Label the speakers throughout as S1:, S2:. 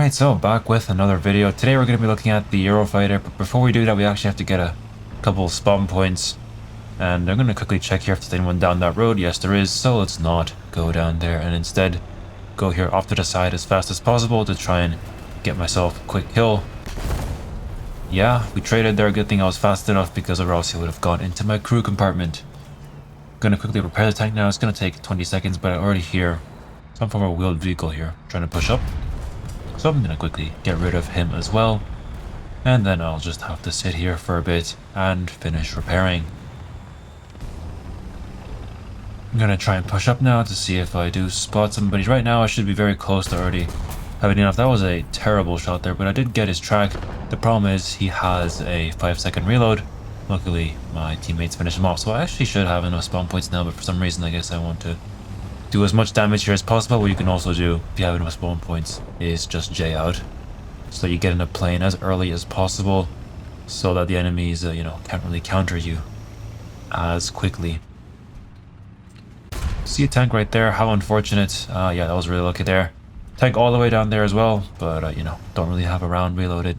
S1: Alright, so back with another video. Today we're going to be looking at the Eurofighter, but before we do that we actually have to get a couple of spawn points. And I'm going to quickly check here if there's anyone down that road. Yes, there is, so let's not go down there and instead go here off to the side as fast as possible to try and get myself a quick kill. Yeah, we traded there. Good thing I was fast enough because or else he would have gone into my crew compartment. Gonna quickly repair the tank now. It's gonna take 20 seconds, but I already hear some form of wheeled vehicle here trying to push up. So I'm gonna quickly get rid of him as well. And then I'll just have to sit here for a bit and finish repairing. I'm gonna try and push up now to see if I do spot somebody. Right now I should be very close to already having enough. That was a terrible shot there, but I did get his track. The problem is he has a 5-second reload. Luckily my teammates finished him off, so I actually should have enough spawn points now, but for some reason I guess I want to do as much damage here as possible. What you can also do if you have enough spawn points is just J out, so you get in a plane as early as possible so that the enemies can't really counter you as quickly. See a tank right there, how unfortunate. Yeah, that was really lucky there. Tank all the way down there as well, but don't really have a round reloaded.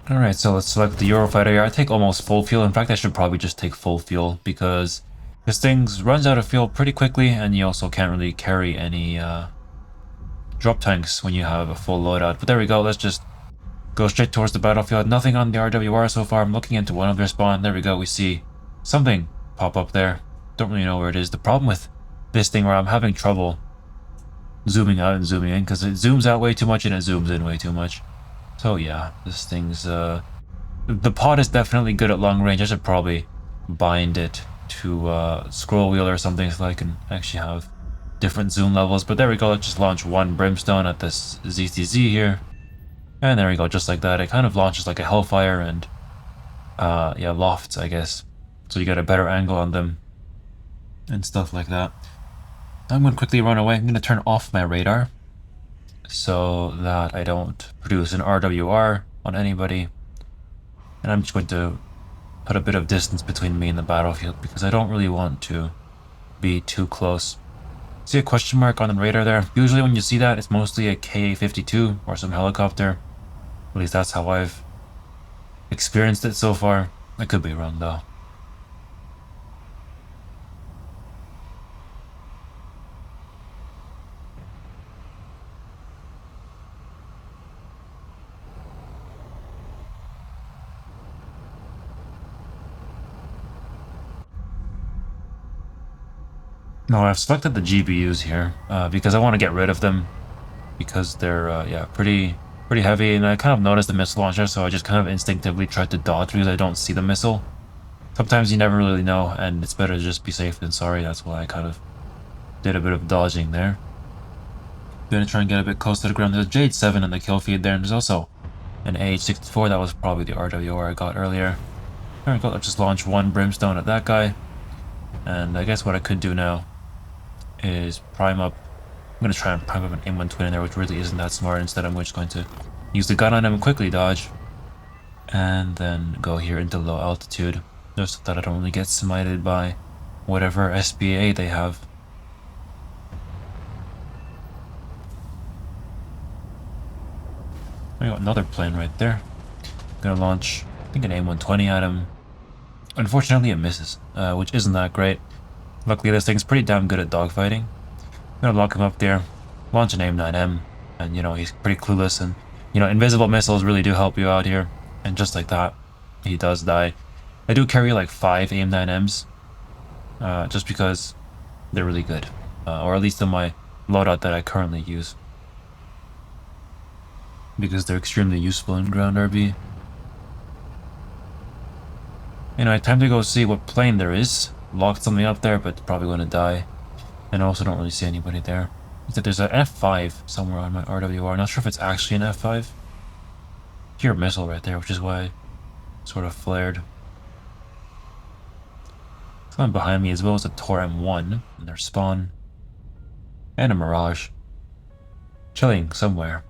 S1: Alright, so let's select the Eurofighter here. I take almost full fuel. In fact, I should probably just take full fuel because this thing runs out of fuel pretty quickly, and you also can't really carry any drop tanks when you have a full loadout. But there we go, let's just go straight towards the battlefield. Nothing on the RWR so far. I'm looking into one of their spawn. There we go, we see something pop up there. Don't really know where it is. The problem with this thing where I'm having trouble zooming out and zooming in because it zooms out way too much and it zooms in way too much. So yeah, this thing's the pod is definitely good at long range. I should probably bind it to scroll wheel or something so that I can actually have different zoom levels. But there we go, let's just launch one brimstone at this ZTZ here. And there we go, just like that. It kind of launches like a Hellfire and yeah, lofts, I guess. So you get a better angle on them and stuff like that. I'm gonna quickly run away. I'm gonna turn off my radar so that I don't produce an RWR on anybody. And I'm just going to put a bit of distance between me and the battlefield because I don't really want to be too close. See a question mark on the radar there? Usually when you see that, it's mostly a KA-52 or some helicopter. At least that's how I've experienced it so far. I could be wrong though. No, I've selected the GBUs here because I want to get rid of them because they're yeah, pretty heavy, and I kind of noticed the missile launcher, so I just kind of instinctively tried to dodge because I don't see the missile. Sometimes you never really know, and it's better to just be safe than sorry. That's why I kind of did a bit of dodging there. Gonna try and get a bit close to the ground. There's Jade 7 in the kill feed there, and there's also an AH-64. That was probably the RWR I got earlier. There we go, let's just launch one brimstone at that guy. And I guess what I could do now is prime up. I'm going to try and prime up an M1 twin in there, which really isn't that smart. Instead, I'm just going to use the gun on him and quickly dodge. And then go here into low altitude, just so that I don't really get smited by whatever SBA they have. I got another plane right there. I'm going to launch, I think, an M120 at him. Unfortunately, it misses, which isn't that great. Luckily, this thing's pretty damn good at dogfighting. I'm gonna lock him up there, launch an AIM-9M, and he's pretty clueless, and invisible missiles really do help you out here. And just like that, he does die. I do carry like 5 AIM-9Ms, just because they're really good, or at least in my loadout that I currently use, because they're extremely useful in ground RB. Anyway, time to go see what plane there is. Locked something up there, but probably going to die. And I also don't really see anybody there. There's an F5 somewhere on my RWR. Not sure if it's actually an F5. Hear a missile right there, which is why I sort of flared. Someone behind me as well as a Tor M1 in their spawn. And a Mirage. chilling somewhere.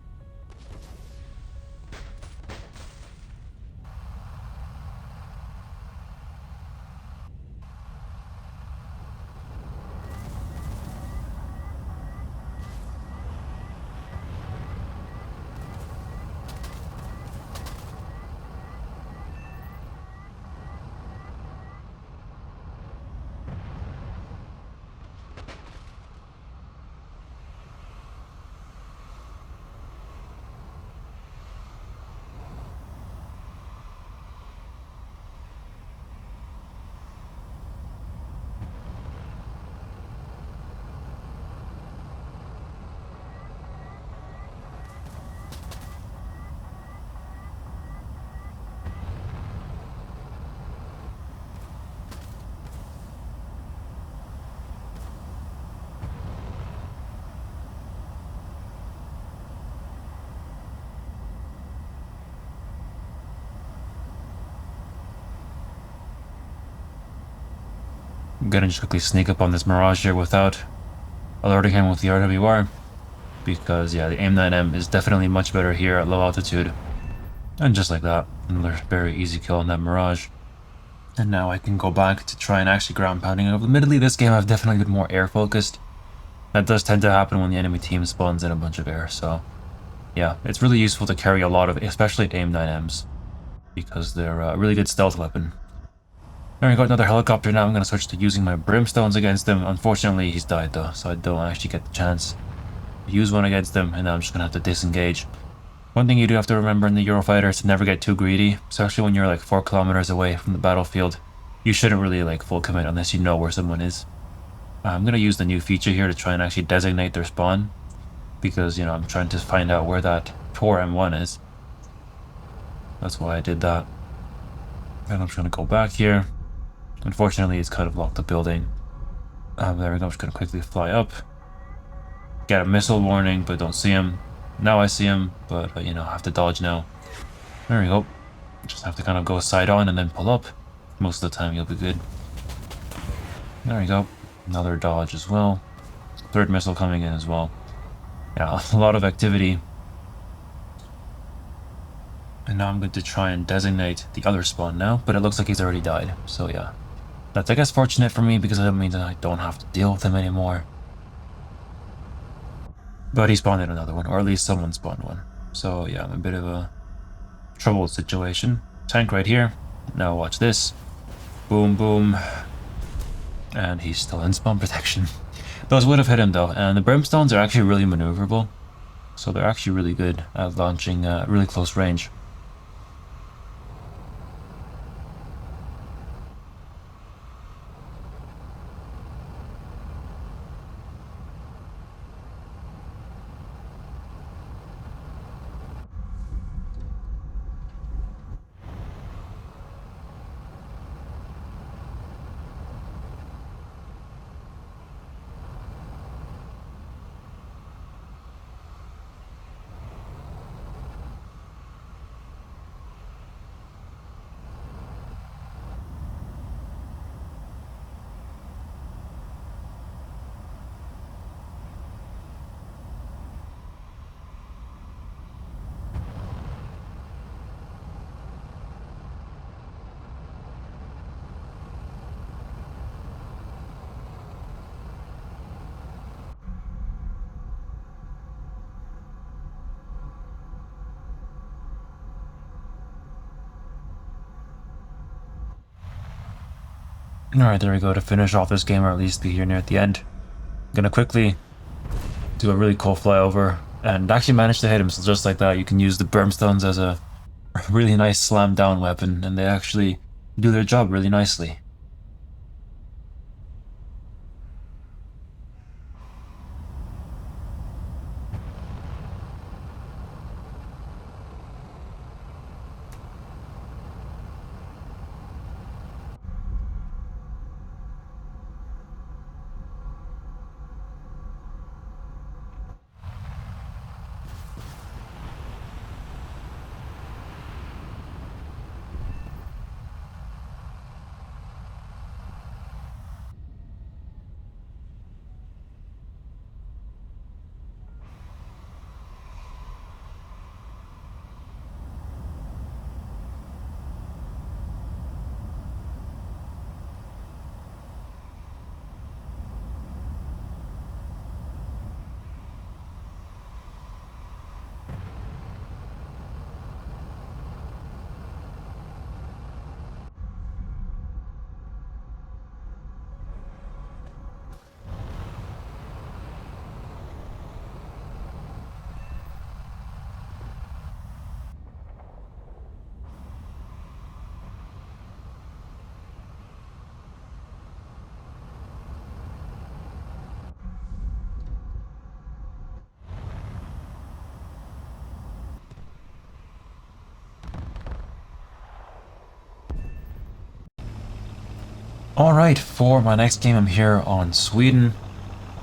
S1: I'm gonna just quickly sneak up on this Mirage here without alerting him with the RWR, because yeah, the AIM-9M is definitely much better here at low altitude. And just like that, another very easy kill on that Mirage. And now I can go back to try and actually ground pounding. Admittedly, this game I've definitely been more air focused. That does tend to happen when the enemy team spawns in a bunch of air, so yeah, it's really useful to carry a lot of, especially AIM-9Ms, because they're a really good stealth weapon. There we go, another helicopter. Now I'm going to switch to using my brimstones against him. Unfortunately, he's died though, so I don't actually get the chance to use one against him, and now I'm just going to have to disengage. One thing you do have to remember in the Eurofighter is to never get too greedy, especially when you're like 4 kilometers away from the battlefield. You shouldn't really like full commit unless you know where someone is. I'm going to use the new feature here to try and actually designate their spawn, because, you know, I'm trying to find out where that Tor M1 is. That's why I did that. And I'm just going to go back here. Unfortunately, it's kind of locked the building. There we go, I'm just going to quickly fly up. Get a missile warning, but don't see him. Now I see him, but, you know, I have to dodge now. There we go. Just have to kind of go side on and then pull up. Most of the time you'll be good. There we go. Another dodge as well. Third missile coming in as well. Yeah, a lot of activity. And now I'm going to try and designate the other spawn now, but it looks like he's already died, so yeah. That's, I guess, fortunate for me, because that means that I don't have to deal with him anymore. But he spawned in another one, or at least someone spawned one. So yeah, I'm in a bit of a troubled situation. Tank right here. Now watch this. Boom, boom. And he's still in spawn protection. Those would have hit him though, and the Brimstones are actually really maneuverable. So they're actually really good at launching really close range. Alright, there we go, to finish off this game, or at least be here near at the end. I'm gonna quickly do a really cool flyover, and actually manage to hit him, so just like that, you can use the Brimstones as a really nice slam down weapon, and they actually do their job really nicely. Alright, for my next game I'm here on Sweden.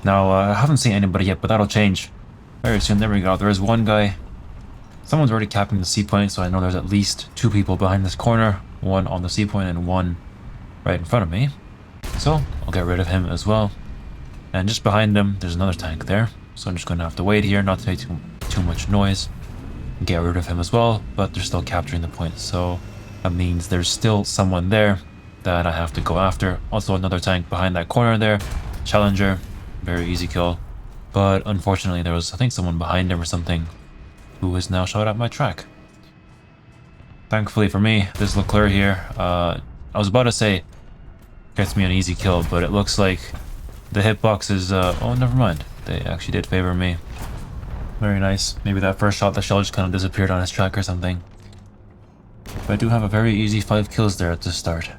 S1: Now, I haven't seen anybody yet, but that'll change very soon. There we go, there is one guy. Someone's already capping the C point, so I know there's at least two people behind this corner. One on the C point and one right in front of me. So, I'll get rid of him as well. And just behind him, there's another tank there. So I'm just going to have to wait here, not to make too much noise. Get rid of him as well, but they're still capturing the point. So that means there's still someone there that I have to go after. Also another tank behind that corner there. Challenger, very easy kill. But unfortunately there was, I think, someone behind him or something who is now shot at my track. Thankfully for me, this Leclerc here, I was about to say gets me an easy kill, but it looks like the hitbox is, oh, never mind. They actually did favor me. Very nice. Maybe that first shot, the shell just kind of disappeared on his track or something. But I do have a very easy 5 kills there at the start.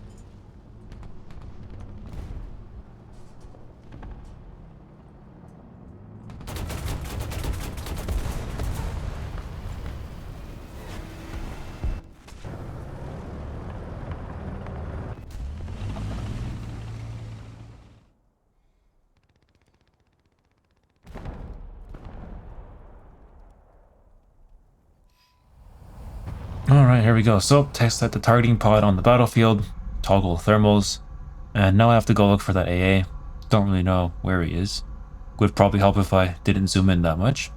S1: Alright, here we go. So, test at the targeting pod on the battlefield, toggle thermals, and now I have to go look for that AA. Don't really know where he is. Would probably help if I didn't zoom in that much.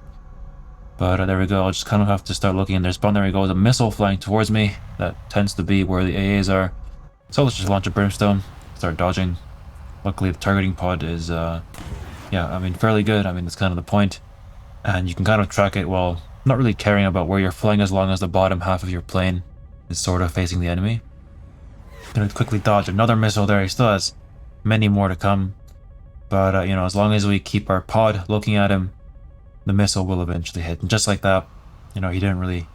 S1: But there we go, I'll just kind of have to start looking, and there's there we go, a missile flying towards me. That tends to be where the AAs are. So let's just launch a brimstone, start dodging. Luckily the targeting pod is, yeah, I mean, fairly good. I mean, that's kind of the point. And you can kind of track it while not really caring about where you're flying, as long as the bottom half of your plane is sort of facing the enemy. Gonna quickly dodge another missile there. He still has many more to come. But, you know, as long as we keep our pod looking at him, the missile will eventually hit. And just like that, you know, he didn't really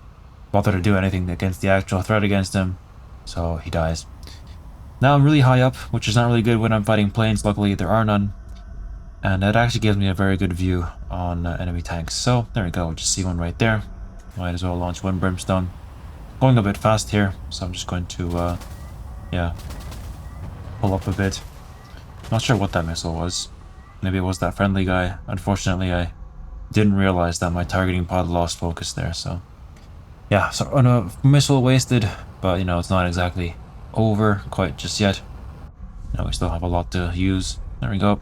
S1: bother to do anything against the actual threat against him. So he dies. Now I'm really high up, which is not really good when I'm fighting planes. Luckily, there are none. And that actually gives me a very good view on enemy tanks. So there we go, just see one right there. Might as well launch one brimstone. Going a bit fast here, so I'm just going to, yeah, pull up a bit. Not sure what that missile was. Maybe it was that friendly guy. Unfortunately, I didn't realize that my targeting pod lost focus there, so... yeah, so a missile wasted, but, you know, it's not exactly over quite just yet. Now we still have a lot to use. There we go.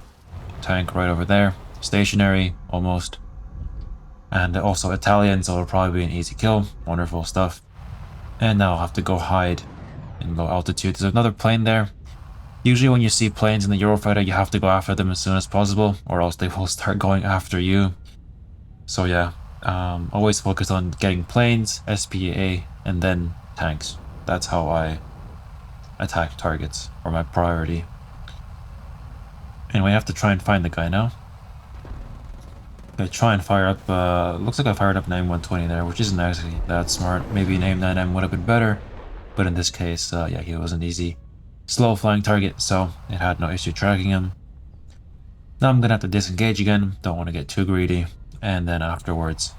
S1: Tank right over there. Stationary, almost. And also Italian, so it'll probably be an easy kill. Wonderful stuff. And now I'll have to go hide in low altitude. There's another plane there. Usually when you see planes in the Eurofighter, you have to go after them as soon as possible, or else they will start going after you. So yeah, always focus on getting planes, SPA, and then tanks. That's how I attack targets, or my priority. Anyway, I have to try and find the guy now. I'm gonna try and fire up, looks like I fired up an M120 there, which isn't actually that smart. Maybe an AIM-9M would have been better, but in this case, yeah, he was an easy, slow flying target, so it had no issue tracking him. Now I'm gonna have to disengage again, don't want to get too greedy, and then afterwards,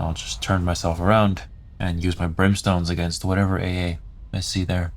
S1: I'll just turn myself around and use my brimstones against whatever AA I see there.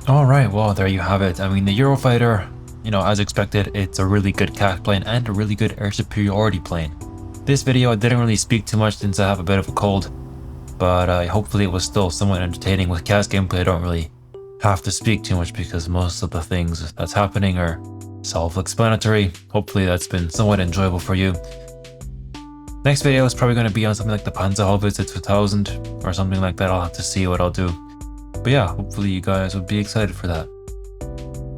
S1: Alright, well, there you have it. I mean, the Eurofighter, you know, as expected, it's a really good CAS plane and a really good air superiority plane. This video, I didn't really speak too much since I have a bit of a cold, but hopefully it was still somewhat entertaining. With CAS gameplay, I don't really have to speak too much because most of the things that's happening are self-explanatory. Hopefully that's been somewhat enjoyable for you. Next video is probably going to be on something like the Panzerhaubitze 2000 or something like that. I'll have to see what I'll do. But yeah, hopefully you guys would be excited for that.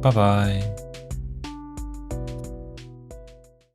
S1: Bye bye.